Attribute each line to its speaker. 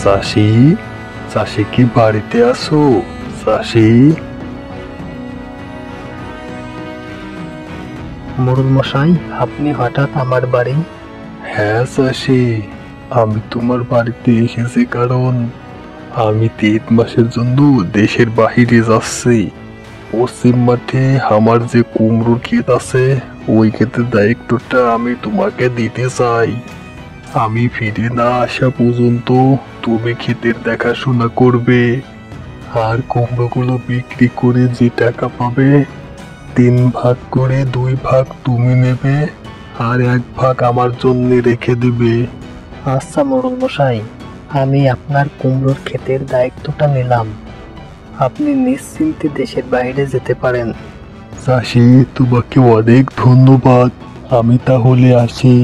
Speaker 1: চাষি, চাষি কি বাড়িতে আছো? চাষি।
Speaker 2: মোড়ল মশাই, আপনি হঠাৎ আমার বাড়ি?
Speaker 1: হ্যাঁ চাষি, আমি তোমার বাড়িতে এসেছি কারণ আমি 3 মাসের জন্য দেশের বাহিরে যাচ্ছি। পশ্চিম মাঠে আমার যে কুমড়োর ক্ষেত আছে, ওই ক্ষেতের দায়িত্বটা আমি তোমাকে দিতে চাই। আমি ফিরে না আসা পর্যন্ত তুমি ক্ষেতের দেখাশোনা করবে, আর কুমড়োগুলো বিক্রি করে যে টাকা পাবে 3 ভাগ করে 2 ভাগ তুমি নেবে, আর 1 ভাগ আমার জন্য রেখে দিবে।
Speaker 2: আচ্ছা মোড়ল মশাই, আমি আপনার কুমড়োর ক্ষেতের দায়িত্বটা নিলাম। আপনি নিশ্চিন্তে দেশের বাইরে যেতে পারেন।
Speaker 1: চাষি, তোমাকে অনেক ধন্যবাদ। আমি তাহলে আসি।